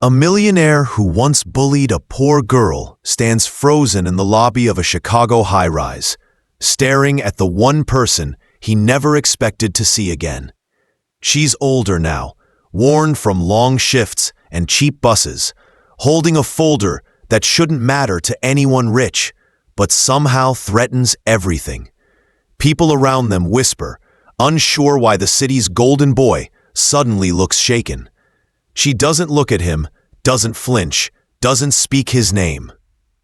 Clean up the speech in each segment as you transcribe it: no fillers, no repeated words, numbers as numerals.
A millionaire who once bullied a poor girl stands frozen in the lobby of a Chicago high-rise, staring at the one person he never expected to see again. She's older now, worn from long shifts and cheap buses, holding a folder that shouldn't matter to anyone rich, but somehow threatens everything. People around them whisper, unsure why the city's golden boy suddenly looks shaken. She doesn't look at him, doesn't flinch, doesn't speak his name.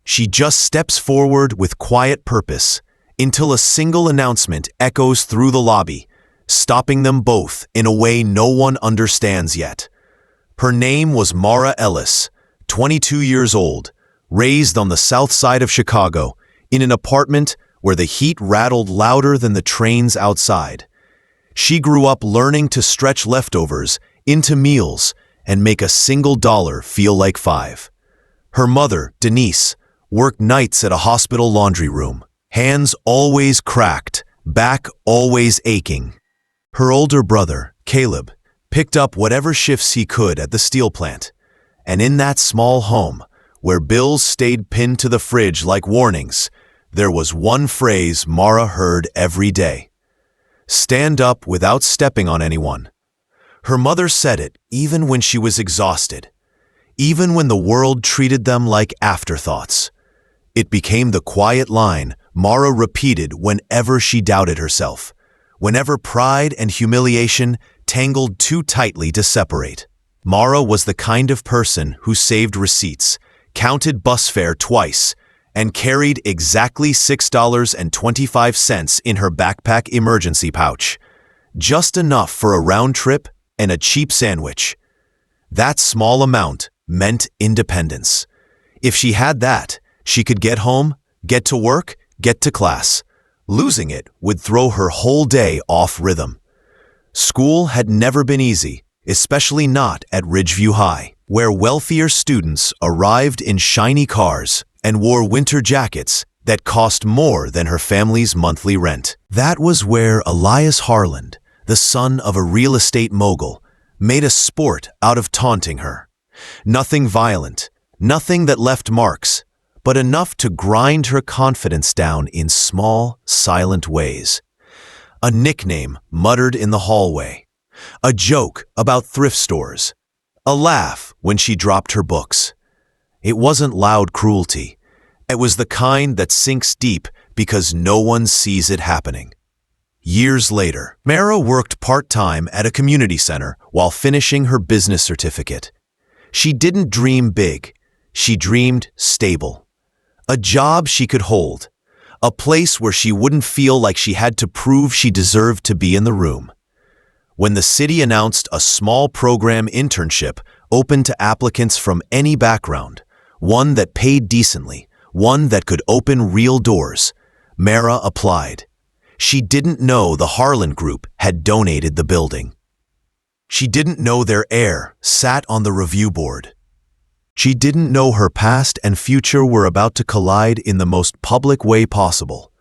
She just steps forward with quiet purpose until a single announcement echoes through the lobby, stopping them both in a way no one understands yet. Her name was Mara Ellis, 22 years old, raised on the south side of Chicago, in an apartment where the heat rattled louder than the trains outside. She grew up learning to stretch leftovers into meals and make a single dollar feel like $5. Her mother, Denise, worked nights at a hospital laundry room, hands always cracked, back always aching. Her older brother, Caleb, picked up whatever shifts he could at the steel plant. And in that small home, where bills stayed pinned to the fridge like warnings, there was one phrase Mara heard every day: stand up without stepping on anyone. Her mother said it even when she was exhausted, even when the world treated them like afterthoughts. It became the quiet line Mara repeated whenever she doubted herself, whenever pride and humiliation tangled too tightly to separate. Mara was the kind of person who saved receipts, counted bus fare twice, and carried exactly $6.25 in her backpack emergency pouch, just enough for a round trip and a cheap sandwich. That small amount meant independence. If she had that, she could get home, get to work, get to class. Losing it would throw her whole day off rhythm. School had never been easy, especially not at Ridgeview High, where wealthier students arrived in shiny cars and wore winter jackets that cost more than her family's monthly rent. That was where Elias Harland, the son of a real estate mogul, made a sport out of taunting her. Nothing violent, nothing that left marks, but enough to grind her confidence down in small, silent ways. A nickname muttered in the hallway, a joke about thrift stores, a laugh when she dropped her books. It wasn't loud cruelty. It was the kind that sinks deep because no one sees it happening. Years later, Mara worked part-time at a community center while finishing her business certificate. She didn't dream big. She dreamed stable. A job she could hold. A place where she wouldn't feel like she had to prove she deserved to be in the room. When the city announced a small program internship open to applicants from any background, one that paid decently, one that could open real doors, Mara applied. She didn't know the Harland Group had donated the building. She didn't know their heir sat on the review board. She didn't know her past and future were about to collide in the most public way possible.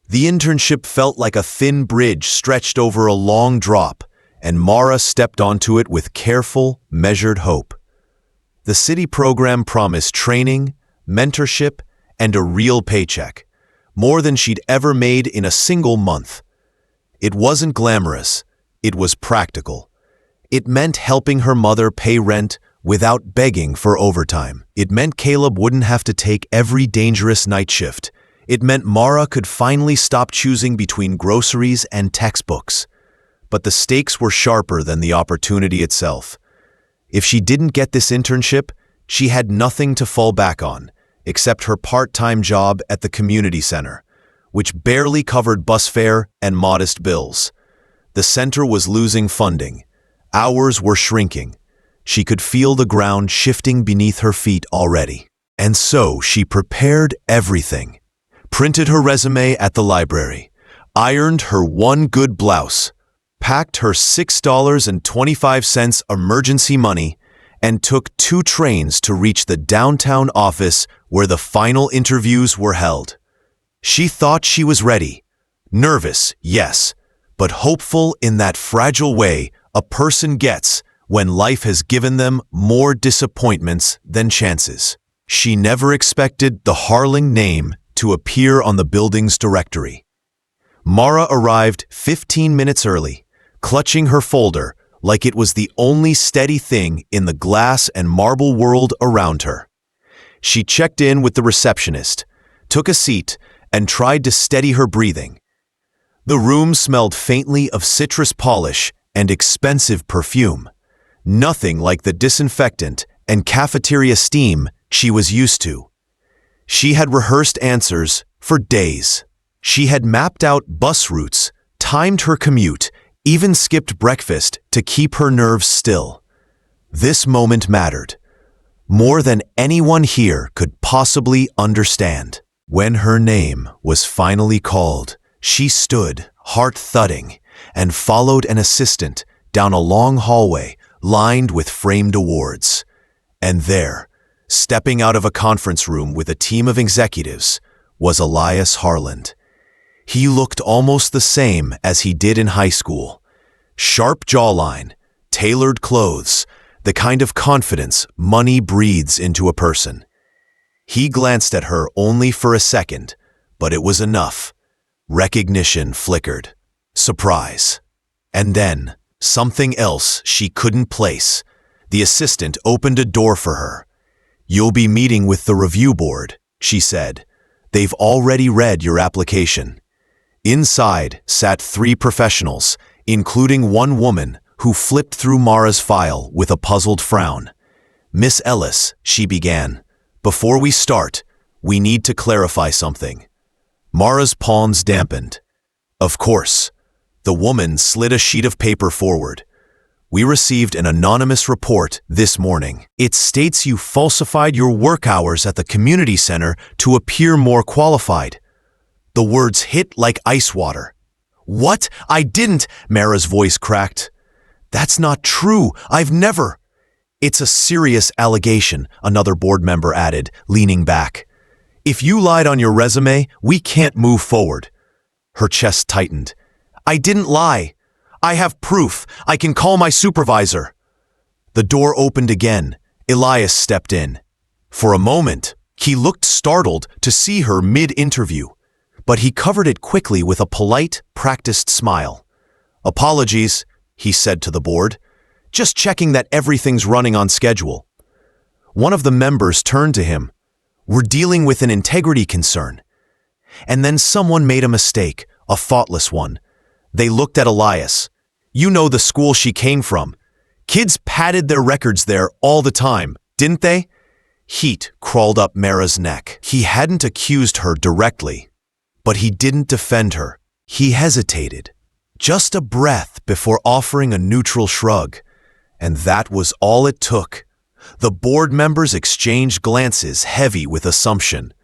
The internship felt like a thin bridge stretched over a long drop, and Mara stepped onto it with careful, measured hope. The city program promised training, mentorship, and a real paycheck, more than she'd ever made in a single month. It wasn't glamorous, it was practical. It meant helping her mother pay rent without begging for overtime. It meant Caleb wouldn't have to take every dangerous night shift. It meant Mara could finally stop choosing between groceries and textbooks. But the stakes were sharper than the opportunity itself. If she didn't get this internship, she had nothing to fall back on, except her part-time job at the community center, which barely covered bus fare and modest bills. The center was losing funding. Hours were shrinking. She could feel the ground shifting beneath her feet already. And so she prepared everything. Printed her resume at the library, ironed her one good blouse, packed her $6.25 emergency money, and took 2 trains to reach the downtown office where the final interviews were held. She thought she was ready. Nervous, yes, but hopeful in that fragile way a person gets when life has given them more disappointments than chances. She never expected the Harling name to appear on the building's directory. Mara arrived 15 minutes early, clutching her folder like it was the only steady thing in the glass and marble world around her. She checked in with the receptionist, took a seat, and tried to steady her breathing. The room smelled faintly of citrus polish and expensive perfume, nothing like the disinfectant and cafeteria steam she was used to. She had rehearsed answers for days. She had mapped out bus routes, timed her commute, even skipped breakfast to keep her nerves still. This moment mattered, more than anyone here could possibly understand. When her name was finally called, she stood, heart thudding, and followed an assistant down a long hallway lined with framed awards. And there, stepping out of a conference room with a team of executives, was Elias Harland. He looked almost the same as he did in high school. Sharp jawline, tailored clothes, the kind of confidence money breathes into a person. He glanced at her only for a second, but it was enough. Recognition flickered. Surprise. And then, something else she couldn't place. The assistant opened a door for her. "You'll be meeting with the review board," she said. "They've already read your application." Inside sat 3 professionals, including one woman who flipped through Mara's file with a puzzled frown. "Miss Ellis," she began, "before we start, we need to clarify something." Mara's palms dampened. "Of course." The woman slid a sheet of paper forward. "We received an anonymous report this morning. It states you falsified your work hours at the community center to appear more qualified." The words hit like ice water. "What? I didn't," Mara's voice cracked. "That's not true. I've never." "It's a serious allegation," another board member added, leaning back. "If you lied on your resume, we can't move forward." Her chest tightened. "I didn't lie. I have proof. I can call my supervisor." The door opened again. Elias stepped in. For a moment, he looked startled to see her mid-interview, but he covered it quickly with a polite, practiced smile. "Apologies," he said to the board. "Just checking that everything's running on schedule." One of the members turned to him. "We're dealing with an integrity concern." And then someone made a mistake, a thoughtless one. They looked at Elias. "You know the school she came from. Kids padded their records there all the time, didn't they?" Heat crawled up Mara's neck. He hadn't accused her directly, but he didn't defend her. He hesitated, just a breath before offering a neutral shrug. And that was all it took. The board members exchanged glances heavy with assumption.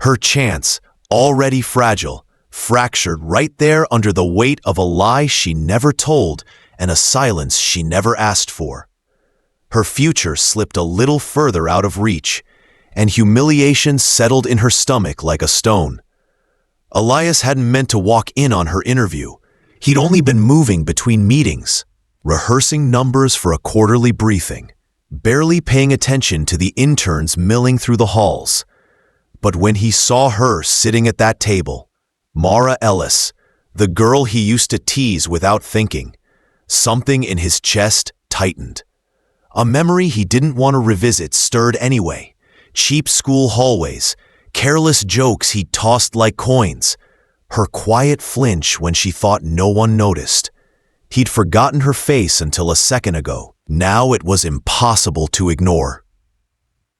Her chance, already fragile, fractured right there under the weight of a lie she never told and a silence she never asked for. Her future slipped a little further out of reach, and humiliation settled in her stomach like a stone. Elias hadn't meant to walk in on her interview. He'd only been moving between meetings, rehearsing numbers for a quarterly briefing, barely paying attention to the interns milling through the halls. But when he saw her sitting at that table, Mara Ellis, the girl he used to tease without thinking, something in his chest tightened. A memory he didn't want to revisit stirred anyway. Cheap school hallways, careless jokes he tossed like coins, her quiet flinch when she thought no one noticed. He'd forgotten her face until a second ago. Now it was impossible to ignore.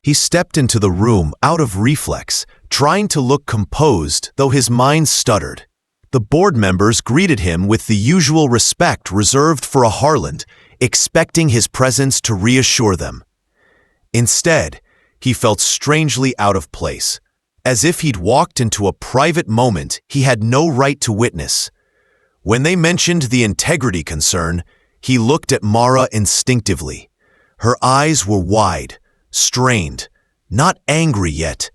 He stepped into the room out of reflex, trying to look composed, though his mind stuttered. The board members greeted him with the usual respect reserved for a Harland, expecting his presence to reassure them. Instead, he felt strangely out of place, as if he'd walked into a private moment he had no right to witness. When they mentioned the integrity concern, he looked at Mara instinctively. Her eyes were wide, strained, not angry yet,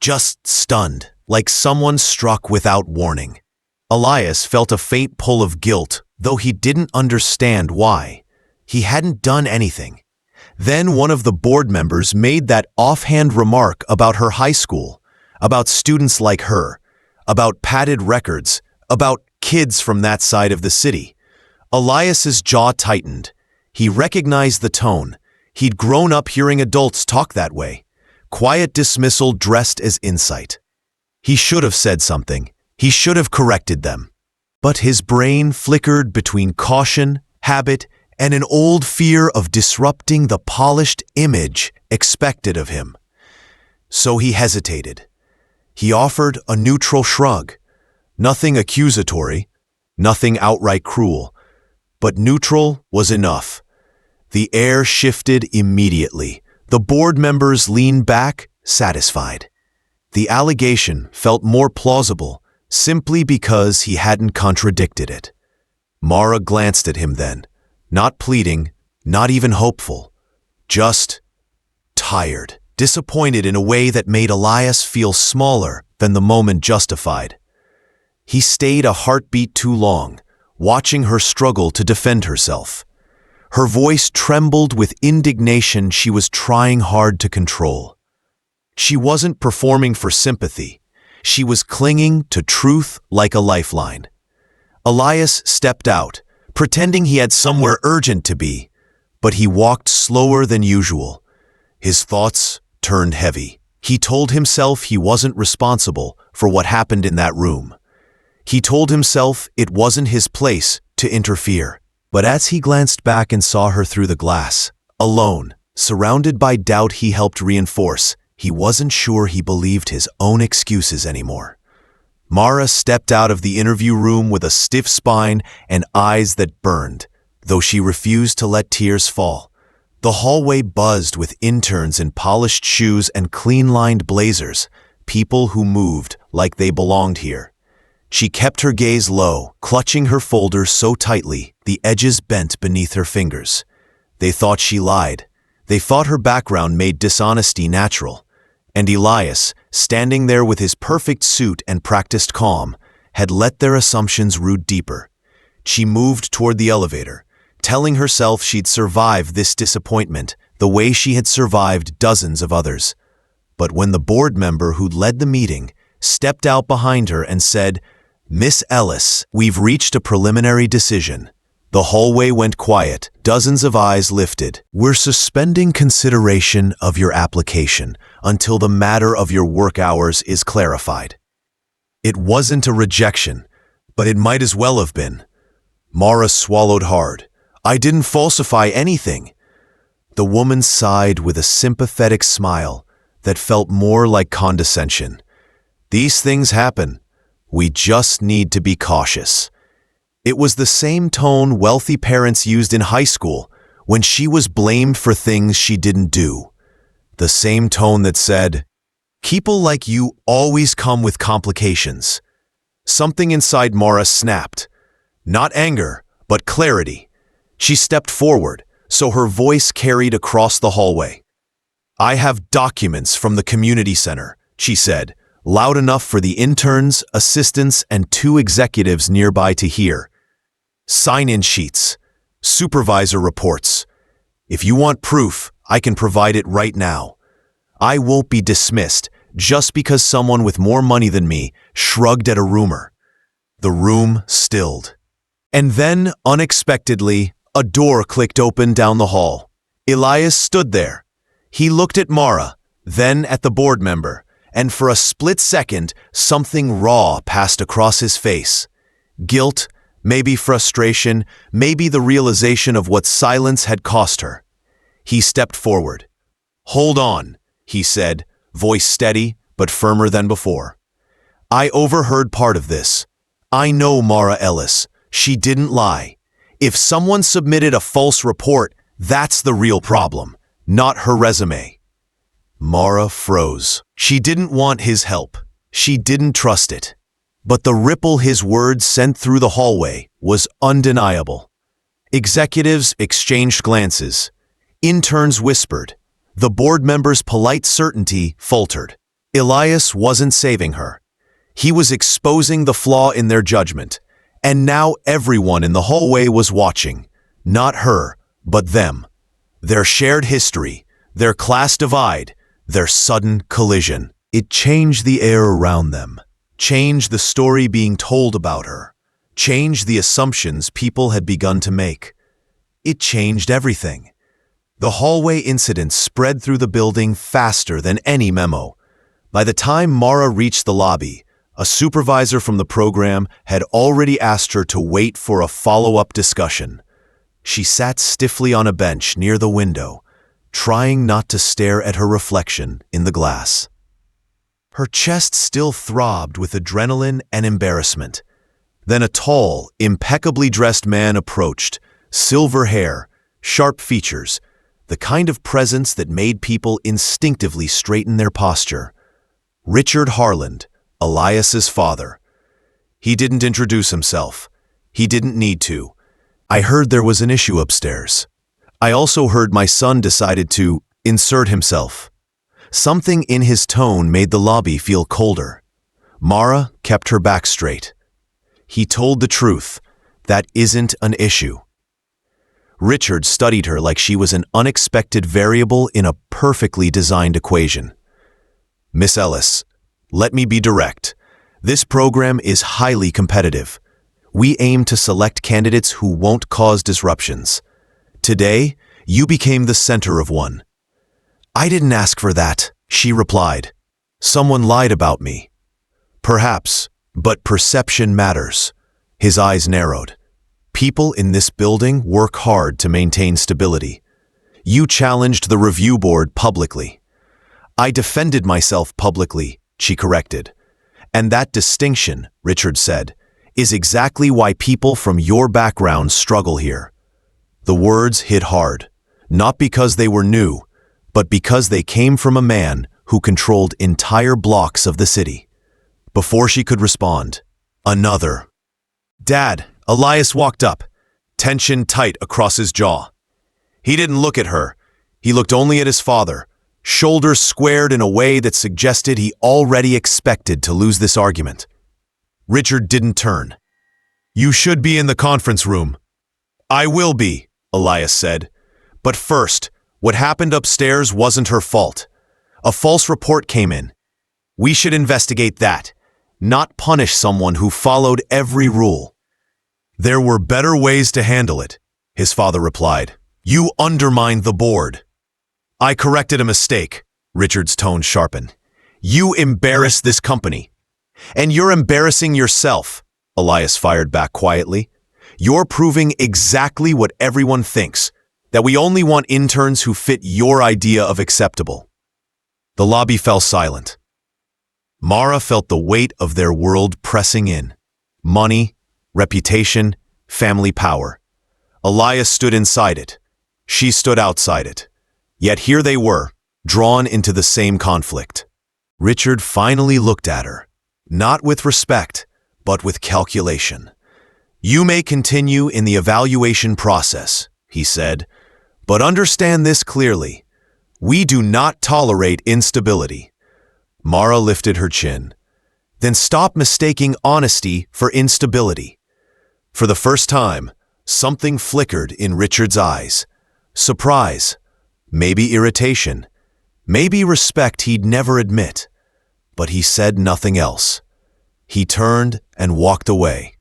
just stunned, like someone struck without warning. Elias felt a faint pull of guilt, though he didn't understand why. He hadn't done anything. Then one of the board members made that offhand remark about her high school, about students like her, about padded records, about kids from that side of the city. Elias's jaw tightened. He recognized the tone. He'd grown up hearing adults talk that way. Quiet dismissal dressed as insight. He should have said something. He should have corrected them. But his brain flickered between caution, habit, and an old fear of disrupting the polished image expected of him. So he hesitated. He offered a neutral shrug. Nothing accusatory, nothing outright cruel, but neutral was enough. The air shifted immediately. The board members leaned back, satisfied. The allegation felt more plausible simply because he hadn't contradicted it. Mara glanced at him then, not pleading, not even hopeful, just tired, disappointed in a way that made Elias feel smaller than the moment justified. He stayed a heartbeat too long, watching her struggle to defend herself. Her voice trembled with indignation she was trying hard to control. She wasn't performing for sympathy. She was clinging to truth like a lifeline. Elias stepped out, pretending he had somewhere urgent to be, but he walked slower than usual. His thoughts turned heavy. He told himself he wasn't responsible for what happened in that room. He told himself it wasn't his place to interfere. But as he glanced back and saw her through the glass, alone, surrounded by doubt he helped reinforce, he wasn't sure he believed his own excuses anymore. Mara stepped out of the interview room with a stiff spine and eyes that burned, though she refused to let tears fall. The hallway buzzed with interns in polished shoes and clean-lined blazers, people who moved like they belonged here. She kept her gaze low, clutching her folder so tightly the edges bent beneath her fingers. They thought she lied. They thought her background made dishonesty natural. And Elias, standing there with his perfect suit and practiced calm, had let their assumptions root deeper. She moved toward the elevator, telling herself she'd survive this disappointment the way she had survived dozens of others. But when the board member who'd led the meeting stepped out behind her and said, "Miss Ellis, we've reached a preliminary decision," the hallway went quiet. Dozens of eyes lifted. "We're suspending consideration of your application until the matter of your work hours is clarified." It wasn't a rejection, but it might as well have been. Mara swallowed hard. "I didn't falsify anything." The woman sighed with a sympathetic smile that felt more like condescension. "These things happen. We just need to be cautious." It was the same tone wealthy parents used in high school when she was blamed for things she didn't do. The same tone that said, "People like you always come with complications." Something inside Mara snapped. Not anger, but clarity. She stepped forward, so her voice carried across the hallway. "I have documents from the community center," she said, loud enough for the interns, assistants, and 2 executives nearby to hear. "Sign-in sheets, supervisor reports. If you want proof, I can provide it right now. I won't be dismissed just because someone with more money than me shrugged at a rumor." The room stilled. And then, unexpectedly, a door clicked open down the hall. Elias stood there. He looked at Mara, then at the board member, and for a split second, something raw passed across his face. Guilt, maybe frustration, maybe the realization of what silence had cost her. He stepped forward. "Hold on," he said, voice steady but firmer than before. "I overheard part of this. I know Mara Ellis. She didn't lie. If someone submitted a false report, that's the real problem, not her resume." Mara froze. She didn't want his help. She didn't trust it. But the ripple his words sent through the hallway was undeniable. Executives exchanged glances. Interns whispered. The board member's polite certainty faltered. Elias wasn't saving her. He was exposing the flaw in their judgment. And now everyone in the hallway was watching. Not her, But them, their shared history, their class divide, their sudden collision. It changed the air around them, changed the story being told about her, changed the assumptions people had begun to make. It changed everything. The hallway incident spread through the building faster than any memo. By the time Mara reached the lobby, a supervisor from the program had already asked her to wait for a follow-up discussion. She sat stiffly on a bench near the window, trying not to stare at her reflection in the glass. Her chest still throbbed with adrenaline and embarrassment. Then a tall, impeccably dressed man approached, silver hair, sharp features, the kind of presence that made people instinctively straighten their posture. Richard Harland, Elias's father. He didn't introduce himself. He didn't need to. I heard there was an issue upstairs. I also heard my son decided to insert himself. Something in his tone made the lobby feel colder. Mara kept her back straight. He told the truth. That isn't an issue. Richard studied her like she was an unexpected variable in a perfectly designed equation. Miss Ellis, let me be direct. This program is highly competitive. We aim to select candidates who won't cause disruptions. Today, you became the center of one. I didn't ask for that, she replied. Someone lied about me. Perhaps, but perception matters. His eyes narrowed. People in this building work hard to maintain stability. You challenged the review board publicly. I defended myself publicly, she corrected. And that distinction, Richard said, is exactly why people from your background struggle here. The words hit hard, not because they were new, but because they came from a man who controlled entire blocks of the city. Before she could respond, another. Dad, Elias walked up, tension tight across his jaw. He didn't look at her. He looked only at his father, shoulders squared in a way that suggested he already expected to lose this argument. Richard didn't turn. You should be in the conference room. I will be, Elias said. But first, what happened upstairs wasn't her fault. A false report came in. We should investigate that, not punish someone who followed every rule. There were better ways to handle it, his father replied. You undermined the board. I corrected a mistake, Richard's tone sharpened. You embarrassed this company. And you're embarrassing yourself, Elias fired back quietly. You're proving exactly what everyone thinks, that we only want interns who fit your idea of acceptable. The lobby fell silent. Mara felt the weight of their world pressing in. Money, reputation, family power. Elias stood inside it. She stood outside it. Yet here they were, drawn into the same conflict. Richard finally looked at her, not with respect, but with calculation. You may continue in the evaluation process, he said, but understand this clearly. We do not tolerate instability. Mara lifted her chin. Then stop mistaking honesty for instability. For the first time, something flickered in Richard's eyes. Surprise, maybe irritation, maybe respect he'd never admit. But he said nothing else. He turned and walked away,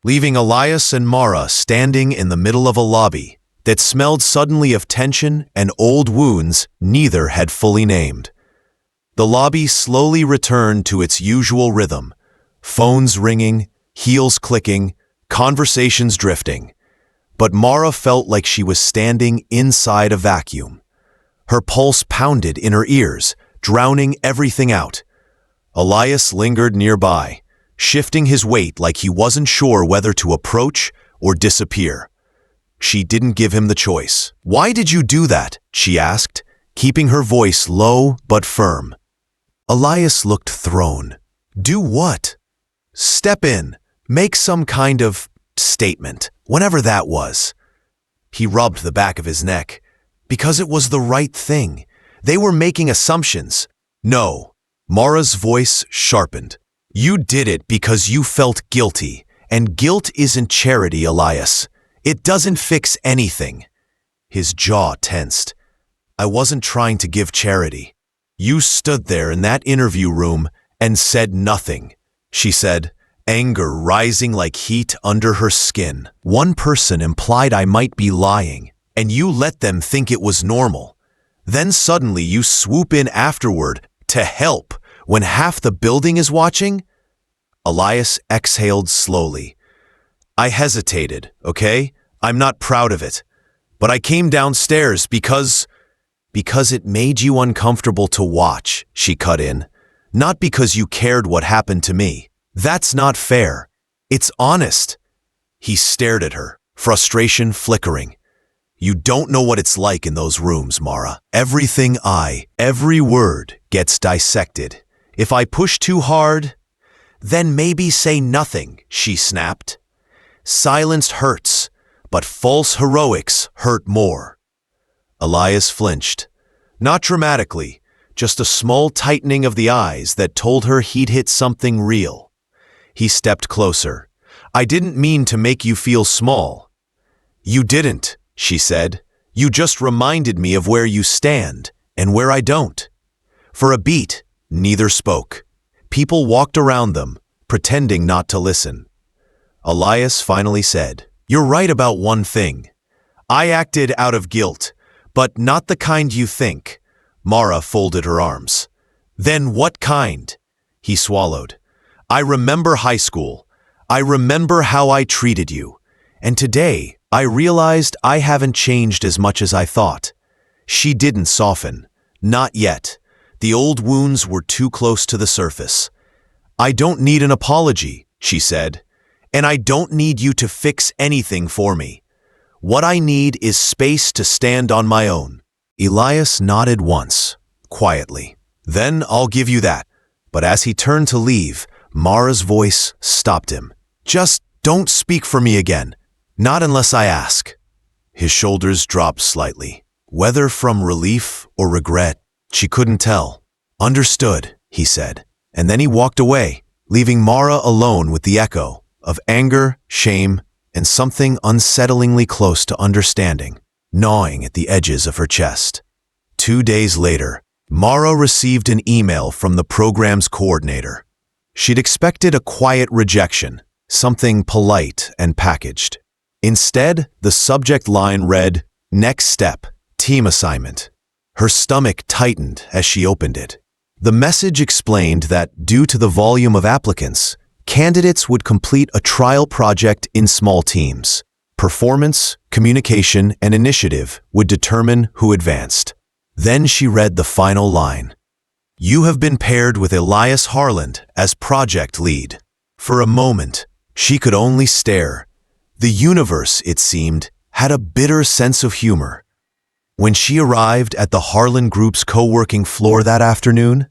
leaving Elias and Mara standing in the middle of a lobby that smelled suddenly of tension and old wounds neither had fully named. The lobby slowly returned to its usual rhythm, phones ringing, heels clicking, conversations drifting. But Mara felt like she was standing inside a vacuum. Her pulse pounded in her ears, drowning everything out. Elias lingered nearby, shifting his weight like he wasn't sure whether to approach or disappear. She didn't give him the choice. Why did you do that? She asked, keeping her voice low but firm. Elias looked thrown. Do what? Step in, make some kind of statement, whenever that was. He rubbed the back of his neck. Because it was the right thing. They were making assumptions. No. Mara's voice sharpened. You did it because you felt guilty, and guilt isn't charity, Elias. It doesn't fix anything. His jaw tensed. I wasn't trying to give charity. You stood there in that interview room and said nothing, she said, anger rising like heat under her skin. One person implied I might be lying, and you let them think it was normal. Then suddenly you swoop in afterward to help when half the building is watching? Elias exhaled slowly. I hesitated, okay? I'm not proud of it. But I came downstairs because it made you uncomfortable to watch, she cut in. Not because you cared what happened to me. That's not fair. It's honest. He stared at her, frustration flickering. You don't know what it's like in those rooms, Mara. Every word gets dissected. If I push too hard, then maybe say nothing, she snapped. Silence hurts, but false heroics hurt more. Elias flinched. Not dramatically, just a small tightening of the eyes that told her he'd hit something real. He stepped closer. I didn't mean to make you feel small. You didn't, she said. You just reminded me of where you stand and where I don't. For a beat, neither spoke. People walked around them, pretending not to listen. Elias finally said, You're right about one thing. I acted out of guilt, but not the kind you think. Mara folded her arms. Then what kind? He swallowed. I remember high school. I remember how I treated you. And today, I realized I haven't changed as much as I thought. She didn't soften. Not yet. The old wounds were too close to the surface. I don't need an apology, she said. And I don't need you to fix anything for me. What I need is space to stand on my own. Elias nodded once, quietly. Then I'll give you that. But as he turned to leave, Mara's voice stopped him. Just don't speak for me again. Not unless I ask. His shoulders dropped slightly. Whether from relief or regret, she couldn't tell. Understood, he said. And then he walked away, leaving Mara alone with the echo of anger, shame, and something unsettlingly close to understanding, gnawing at the edges of her chest. 2 days later, Mara received an email from the program's coordinator. She'd expected a quiet rejection, something polite and packaged. Instead, the subject line read, Next step, team assignment. Her stomach tightened as she opened it. The message explained that, due to the volume of applicants, candidates would complete a trial project in small teams. Performance, communication, and initiative would determine who advanced. Then she read the final line. You have been paired with Elias Harland as project lead. For a moment, she could only stare. The universe, it seemed, had a bitter sense of humor. When she arrived at the Harlan Group's co-working floor that afternoon,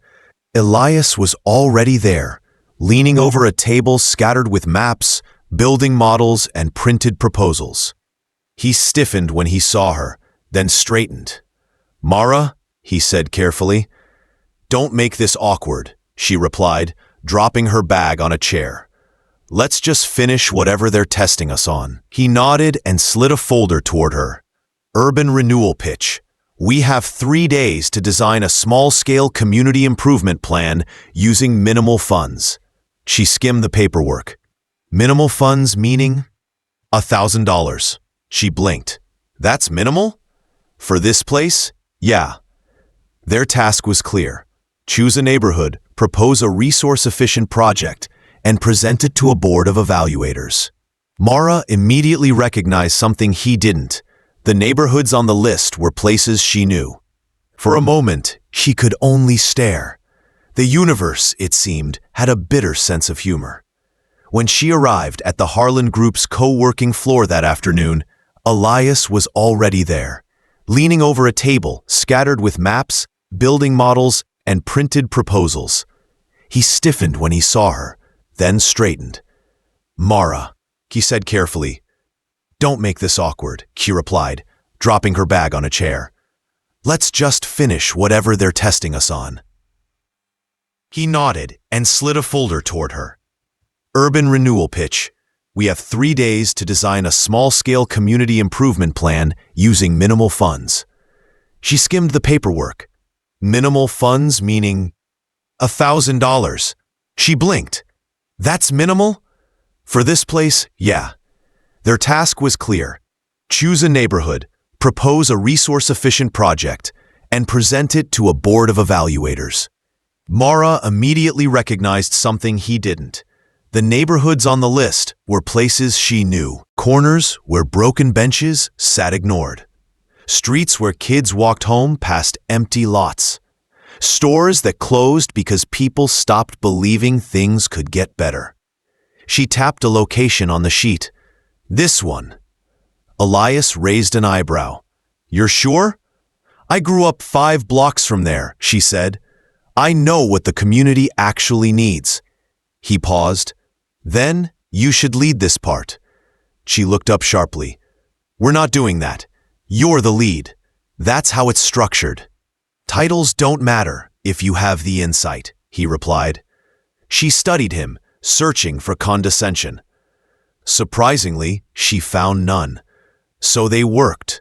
Elias was already there, leaning over a table scattered with maps, building models, and printed proposals. He stiffened when he saw her, then straightened. Mara, he said carefully. Don't make this awkward, she replied, dropping her bag on a chair. Let's just finish whatever they're testing us on. He nodded and slid a folder toward her. Urban renewal pitch. We have 3 days to design a small-scale community improvement plan using minimal funds. She skimmed the paperwork. Minimal funds meaning? $1,000. She blinked. That's minimal? For this place? Yeah. Their task was clear. Choose a neighborhood, propose a resource-efficient project, and present it to a board of evaluators. Mara immediately recognized something he didn't. The neighborhoods on the list were places she knew. For a moment, she could only stare. The universe, it seemed, had a bitter sense of humor. When she arrived at the Harlan Group's co-working floor that afternoon, Elias was already there, leaning over a table scattered with maps, building models, and printed proposals. He stiffened when he saw her, then straightened. Mara, he said carefully. Don't make this awkward, she replied, dropping her bag on a chair. Let's just finish whatever they're testing us on. He nodded and slid a folder toward her. Urban renewal pitch. We have 3 days to design a small-scale community improvement plan using minimal funds. She skimmed the paperwork. Minimal funds meaning $1,000. She blinked. That's minimal? For this place, yeah. Their task was clear. Choose a neighborhood, propose a resource-efficient project, and present it to a board of evaluators. Mara immediately recognized something he didn't. The neighborhoods on the list were places she knew. Corners where broken benches sat ignored. Streets where kids walked home past empty lots. Stores that closed because people stopped believing things could get better. She tapped a location on the sheet. This one. Elias raised an eyebrow. You're sure? I grew up 5 blocks from there, she said. I know what the community actually needs. He paused. Then you should lead this part. She looked up sharply. We're not doing that. You're the lead. That's how it's structured. Titles don't matter if you have the insight, he replied. She studied him, searching for condescension. Surprisingly, she found none. So they worked.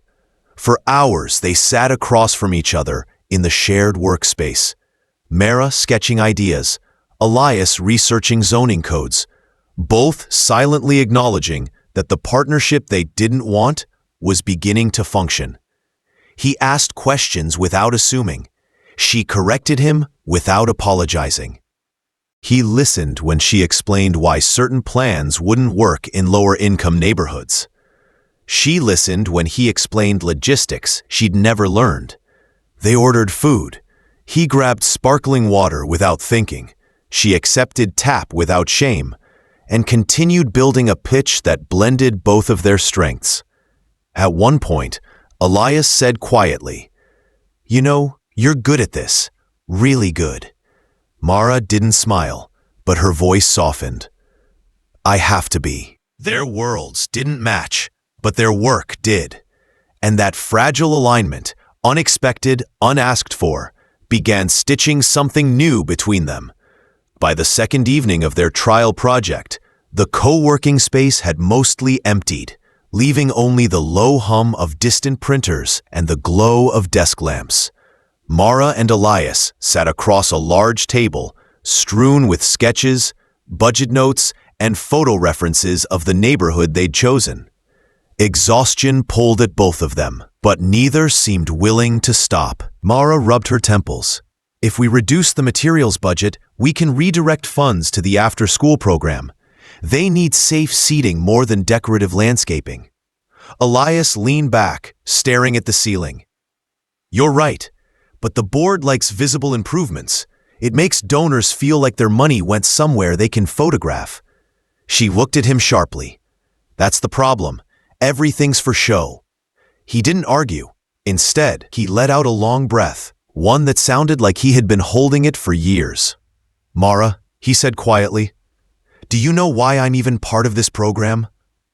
For hours, they sat across from each other in the shared workspace. Mara sketching ideas, Elias researching zoning codes, both silently acknowledging that the partnership they didn't want was beginning to function. He asked questions without assuming. She corrected him without apologizing. He listened when she explained why certain plans wouldn't work in lower-income neighborhoods. She listened when he explained logistics she'd never learned. They ordered food. He grabbed sparkling water without thinking. She accepted tap without shame, and continued building a pitch that blended both of their strengths. At one point, Elias said quietly, You know, you're good at this. Really good. Mara didn't smile, but her voice softened. I have to be. Their worlds didn't match, but their work did. And that fragile alignment, unexpected, unasked for, began stitching something new between them. By the second evening of their trial project, the co-working space had mostly emptied, leaving only the low hum of distant printers and the glow of desk lamps. Mara and Elias sat across a large table, strewn with sketches, budget notes, and photo references of the neighborhood they'd chosen. Exhaustion pulled at both of them, but neither seemed willing to stop. Mara rubbed her temples. If we reduce the materials budget, we can redirect funds to the after-school program. They need safe seating more than decorative landscaping. Elias leaned back, staring at the ceiling. You're right, but the board likes visible improvements. It makes donors feel like their money went somewhere they can photograph. She looked at him sharply. That's the problem. Everything's for show. He didn't argue. Instead, he let out a long breath, one that sounded like he had been holding it for years. Mara, he said quietly, do you know why I'm even part of this program?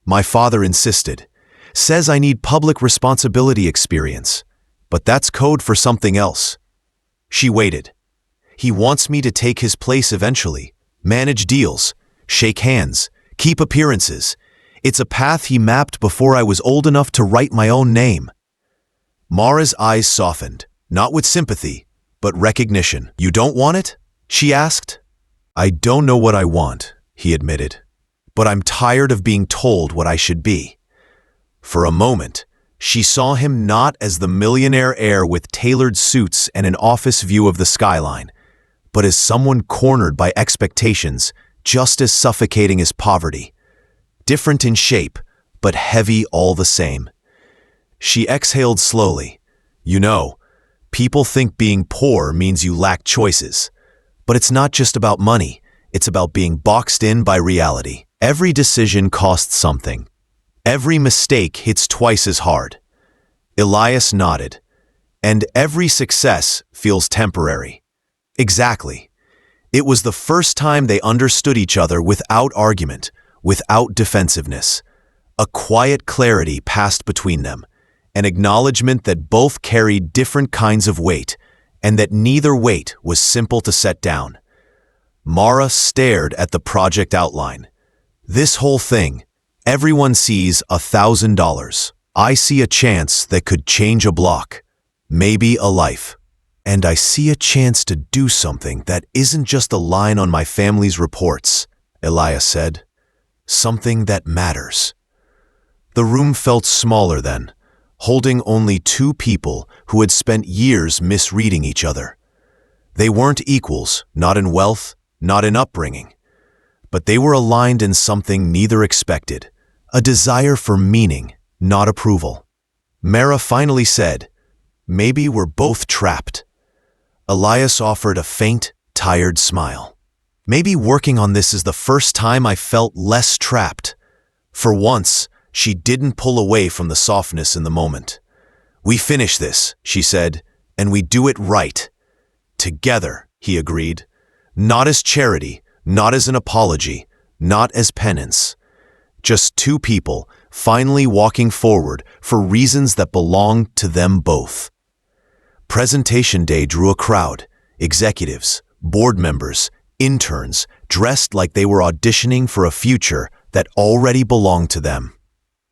My father insisted. Says I need public responsibility experience. But that's code for something else. She waited. He wants me to take his place eventually, manage deals, shake hands, keep appearances. It's a path he mapped before I was old enough to write my own name. Mara's eyes softened, not with sympathy, but recognition. You don't want it? She asked. I don't know what I want, he admitted, but I'm tired of being told what I should be. For a moment, she saw him not as the millionaire heir with tailored suits and an office view of the skyline, but as someone cornered by expectations just as suffocating as poverty. Different in shape, but heavy all the same. She exhaled slowly. You know, people think being poor means you lack choices. But it's not just about money. It's about being boxed in by reality. Every decision costs something. Every mistake hits twice as hard. Elias nodded. And every success feels temporary. Exactly. It was the first time they understood each other without argument, without defensiveness. A quiet clarity passed between them, an acknowledgement that both carried different kinds of weight, and that neither weight was simple to set down. Mara stared at the project outline. This whole thing, Everyone sees $1,000. I see a chance that could change a block, maybe a life. And I see a chance to do something that isn't just a line on my family's reports, Elias said. Something that matters. The room felt smaller then, holding only two people who had spent years misreading each other. They weren't equals, not in wealth, not in upbringing. But they were aligned in something neither expected, a desire for meaning, not approval. Mara finally said, "Maybe we're both trapped." Elias offered a faint, tired smile. "Maybe working on this is the first time I felt less trapped." For once, she didn't pull away from the softness in the moment. "We finish this," she said, "and we do it right." "Together," he agreed. "Not as charity, not as an apology, not as penance. Just two people finally walking forward for reasons that belonged to them both." Presentation day drew a crowd, executives, board members, interns, dressed like they were auditioning for a future that already belonged to them.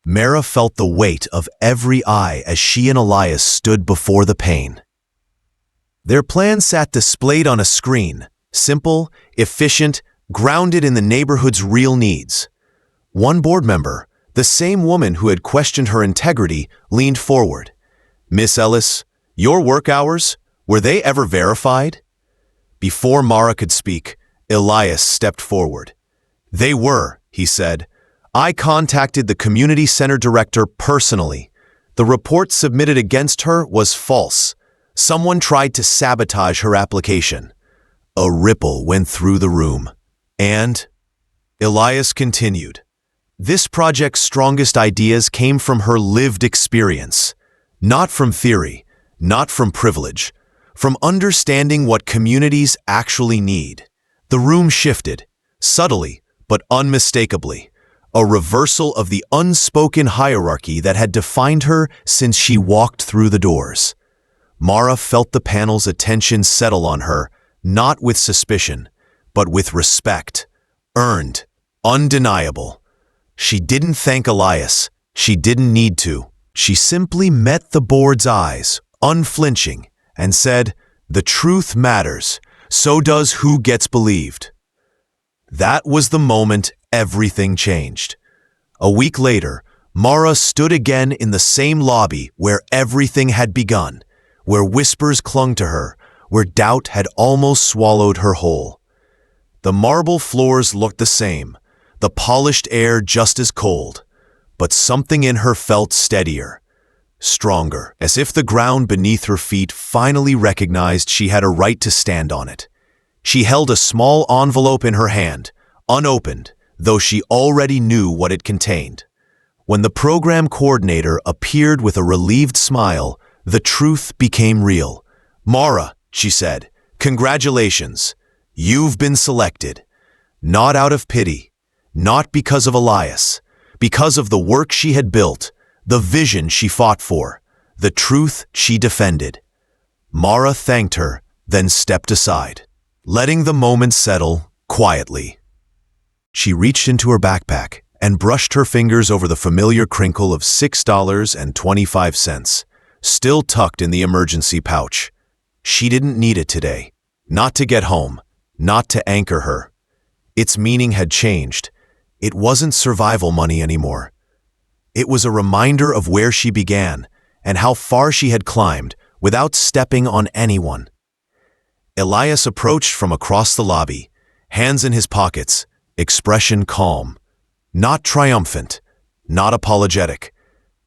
Mara felt the weight of every eye as she and Elias stood before the pane. Their plan sat displayed on a screen, simple, efficient, grounded in the neighborhood's real needs. One board member, the same woman who had questioned her integrity, leaned forward. "Miss Ellis, your work hours, were they ever verified?" Before Mara could speak, Elias stepped forward. "They were," he said. "I contacted the community center director personally. The report submitted against her was false. Someone tried to sabotage her application." A ripple went through the room. And Elias continued, "This project's strongest ideas came from her lived experience, not from theory, not from privilege, from understanding what communities actually need." The room shifted, subtly but unmistakably, a reversal of the unspoken hierarchy that had defined her since she walked through the doors. Mara felt the panel's attention settle on her, not with suspicion, but with respect. Earned, undeniable. She didn't thank Elias. She didn't need to. She simply met the board's eyes, unflinching, and said, "The truth matters. So does who gets believed." That was the moment everything changed. A week later, Mara stood again in the same lobby where everything had begun, where whispers clung to her, where doubt had almost swallowed her whole. The marble floors looked the same, the polished air just as cold, but something in her felt steadier, stronger, as if the ground beneath her feet finally recognized she had a right to stand on it. She held a small envelope in her hand, unopened, though she already knew what it contained. When the program coordinator appeared with a relieved smile, the truth became real. "Mara," she said, "congratulations. You've been selected. Not out of pity, not because of Elias, because of the work she had built, the vision she fought for, the truth she defended." Mara thanked her, then stepped aside, letting the moment settle quietly. She reached into her backpack and brushed her fingers over the familiar crinkle of $6.25, still tucked in the emergency pouch. She didn't need it today, not to get home, not to anchor her. Its meaning had changed. It wasn't survival money anymore. It was a reminder of where she began and how far she had climbed without stepping on anyone. Elias approached from across the lobby, hands in his pockets, expression calm. Not triumphant, not apologetic,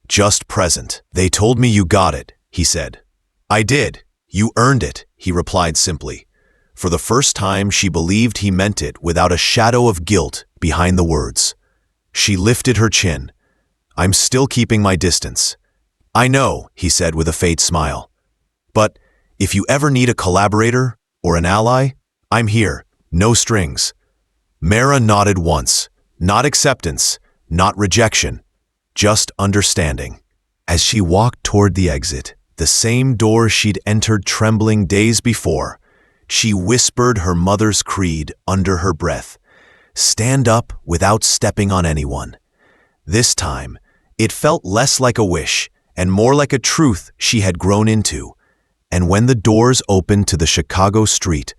just present. "They told me you got it," he said. "I did. You earned it," he replied simply. For the first time, she believed he meant it without a shadow of guilt behind the words. She lifted her chin. "I'm still keeping my distance." "I know," he said with a faint smile. "But if you ever need a collaborator or an ally, I'm here, no strings." Mara nodded once, not acceptance, not rejection, just understanding. As she walked toward the exit, the same door she'd entered trembling days before, she whispered her mother's creed under her breath. Stand up without stepping on anyone. This time, it felt less like a wish and more like a truth she had grown into. And when the doors opened to the Chicago street,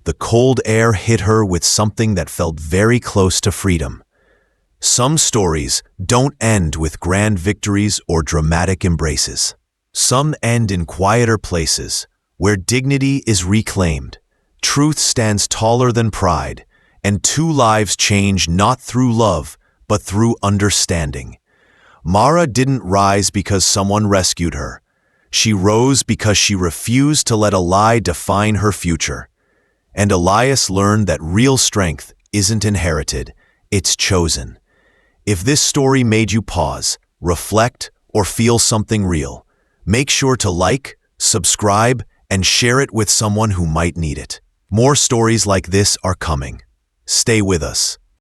the cold air hit her with something that felt very close to freedom. Some stories don't end with grand victories or dramatic embraces. Some end in quieter places, where dignity is reclaimed, truth stands taller than pride, and two lives change not through love, but through understanding. Mara didn't rise because someone rescued her. She rose because she refused to let a lie define her future. And Elias learned that real strength isn't inherited, it's chosen. If this story made you pause, reflect, or feel something real, make sure to like, subscribe, and share it with someone who might need it. More stories like this are coming. Stay with us.